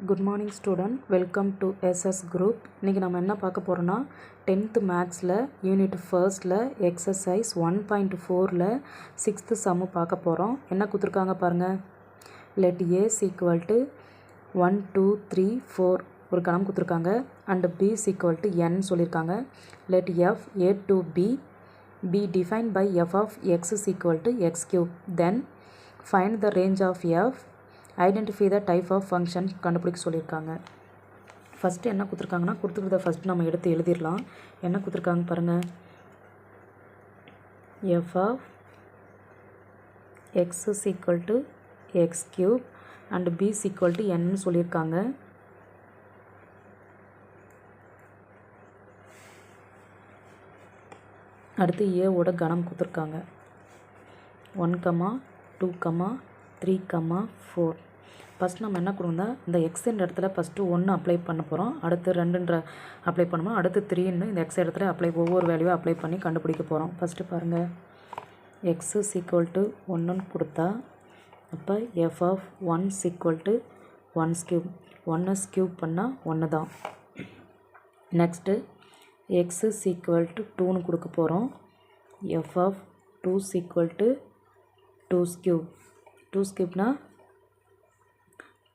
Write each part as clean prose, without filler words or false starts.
Good morning student, welcome to SS group. இன்னைக்கு நம்ம என்ன பார்க்க போறோம்னா 10th மேத்ஸ்ல யூனிட் ஃபர்ஸ்ட்ல எக்ஸசைஸ் 1.4ல 6th சம் பார்க்க போறோம். என்ன கொடுத்திருக்காங்க பாருங்க. let a is equal to 1 2 3 4 ஒரு கணம் கொடுத்திருக்காங்க and b is equal to n சொல்லிருக்காங்க. let f a to b be defined by f of x is equal to x cube. Then find the range of f. Identify the type of function கண்டுபிடிக்க சொல்லியிருக்காங்க. First என்ன கொடுத்துருக்காங்கன்னா கொடுத்துருக்கத first நம்ம எடுத்து எழுதிடலாம். என்ன கொடுத்துருக்காங்க பாருங்கள். F of X is equal to X cube and B is equal to என்னு சொல்லியிருக்காங்க. அடுத்து ஏவோட கணம் கொடுத்துருக்காங்க. 1, 2, 3, 4. ஃபஸ்ட் நம்ம என்ன கொடுத்தா இந்த எக்ஸுன்ற இடத்துல ஃபஸ்ட்டு 1 அப்ளை பண்ண போகிறோம். அடுத்து 2 அப்ளை பண்ணுவோம். அடுத்து 3ன்னு இந்த எக்ஸ் இடத்துல ஒவ்வொரு வேல்யூவை அப்ளை பண்ணி கண்டுபிடிக்க போகிறோம். ஃபஸ்ட்டு பாருங்கள். எக்ஸ் இஸ் ஈக்குவல் டு 1ன்னு கொடுத்தா அப்போ F of 1 is equal to 1 cube. 1 cube பண்ணால் 1 தான். Next X is equal to 2ன்னு கொடுக்க போகிறோம். F of 2 is equal to 2 cube. 2 கியூப்னா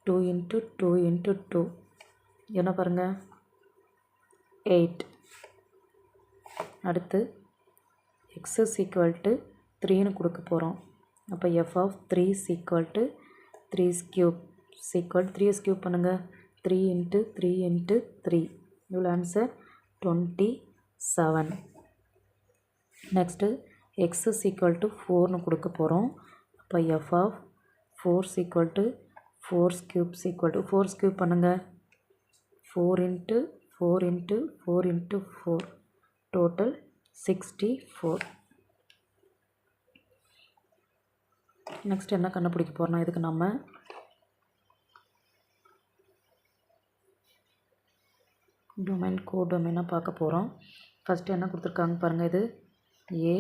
2 into 2 into 2 என்ன பாருங்கள் 8. அடுத்து x is equal to 3ன்னு கொடுக்க போகிறோம். அப்போ f of 3 is equal to 3 cube is equal to 3 cube பண்ணுங்கள். 3 into 3 into 3 இவ்வளோ answer 27. Next x is equal to 4ன்னு கொடுக்க போகிறோம். அப்போ f of 4 is equal to 4 cube is equal to 4 cube பண்ணுங்கள். 4 into 4 into 4 into 4 total 64. Next என்ன கண்டுபிடிக்க போகிறோம்னா இதுக்கு நம்ம டொமைன் கோடொமைனாக பார்க்க போகிறோம். ஃபஸ்ட்டு என்ன கொடுத்துருக்காங்க பாருங்கள். இது ஏ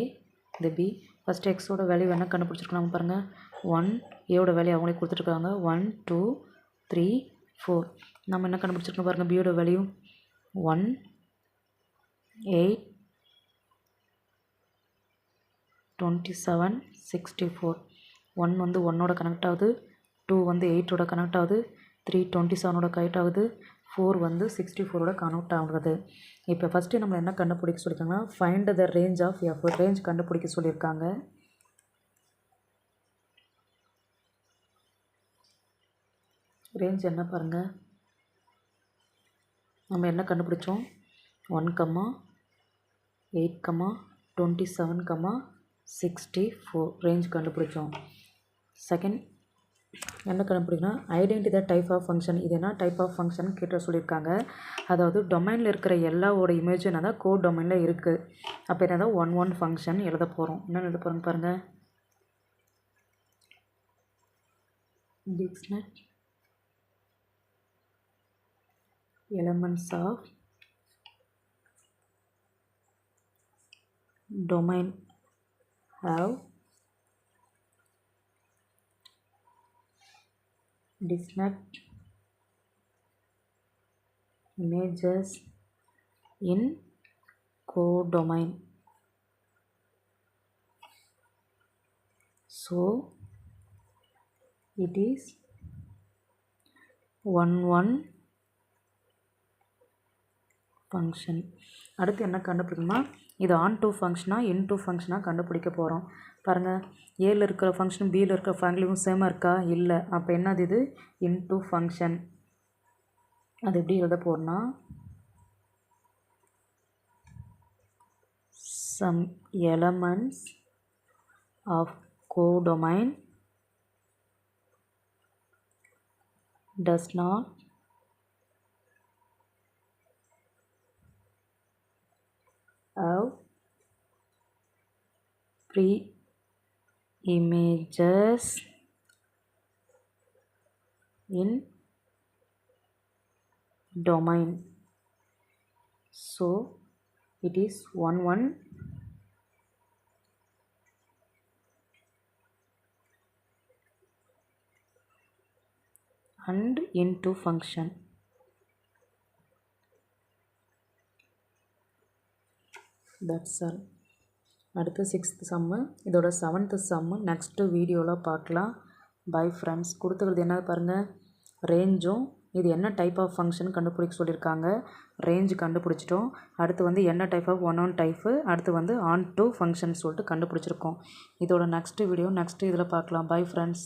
இது பி. ஃபஸ்ட்டு எக்ஸோட வேல்யூ என்ன கண்டுபிடிச்சிருக்காங்க பாருங்கள். 1 ஏவோட வேல்யூ அவங்களே கொடுத்துட்ருக்காங்க. 1 2 3 4. நம்ம என்ன கண்டுபிடிச்சிருக்கோம் பாருங்கள். பியோட வேல்யூ 1 8 27 64. 1 வந்து 1ஓட கனெக்ட் ஆகுது. 2 வந்து 8ஓட கனெக்ட் ஆகுது. 3 27ஓட கனெக்ட் ஆகுது. 4 வந்து 64ஓட கனெக்ட் ஆகுது. இப்போ ஃபஸ்ட்டு நம்ம என்ன கண்டுபிடிக்க சொல்லியிருக்காங்கன்னா find the range of F. Range கண்டுபிடிக்க சொல்லியிருக்காங்க. ரேஞ்ச் என்ன பாருங்கள். நம்ம என்ன கண்டுபிடிச்சோம் 1, 8, 27, 64 ரேஞ்ச் கண்டுபிடிச்சோம். செகண்ட் என்ன கண்டுபிடிக்கணும் identify the type of function. இது என்ன டைப் ஆஃப் ஃபங்க்ஷன் கேட்ட சொல்லியிருக்காங்க. அதாவது டொமைனில் இருக்கிற எல்லாவோட இமேஜும் என்ன தான் கோட் டொமைனில் இருக்குது. அப்போ என்ன தான் 1 ஃபங்க்ஷன் எழுத போகிறோம். என்ன எழுத போகிறோங்க பாருங்கள். Dictionary elements of domain have distinct images in codomain. So it is 1 function. அடுத்து என்ன கண்டுபிடிக்கணும்னா இது ஆன் டூ ஃபங்க்ஷனாக இன் டூ ஃபங்க்ஷனாக கண்டுபிடிக்க போகிறோம். பாருங்கள். ஏல இருக்கிற ஃபங்க்ஷனும் பியில் இருக்கிற ஃபேமிலியும் சேமாக இருக்கா இல்லை. அப்போ என்னது இது இன் டூ ஃபங்க்ஷன். அது எப்படி எழுத போகிறோன்னா some elements of codomain does not have pre-images in domain. So it is 1 and into function. That's all. அடுத்து 6th சம்மு, இதோட 7th சம்மு நெக்ஸ்ட்டு வீடியோவில் பார்க்கலாம். Bye friends. கொடுத்துக்கிறது என்ன பாருங்கள், ரேஞ்சும் இது என்ன டைப் ஆஃப் ஃபங்க்ஷன் கண்டுபிடிக்க சொல்லியிருக்காங்க. ரேஞ்சு கண்டுபிடிச்சிட்டோம். அடுத்து வந்து என்ன டைப் ஆஃப் ஒன் டைப்பு, அடுத்து வந்து ஆன் டு ஃபங்க்ஷன் சொல்லிட்டு கண்டுபிடிச்சிருக்கோம். இதோட நெக்ஸ்ட்டு வீடியோ நெக்ஸ்ட்டு இதில் பார்க்கலாம். Bye friends.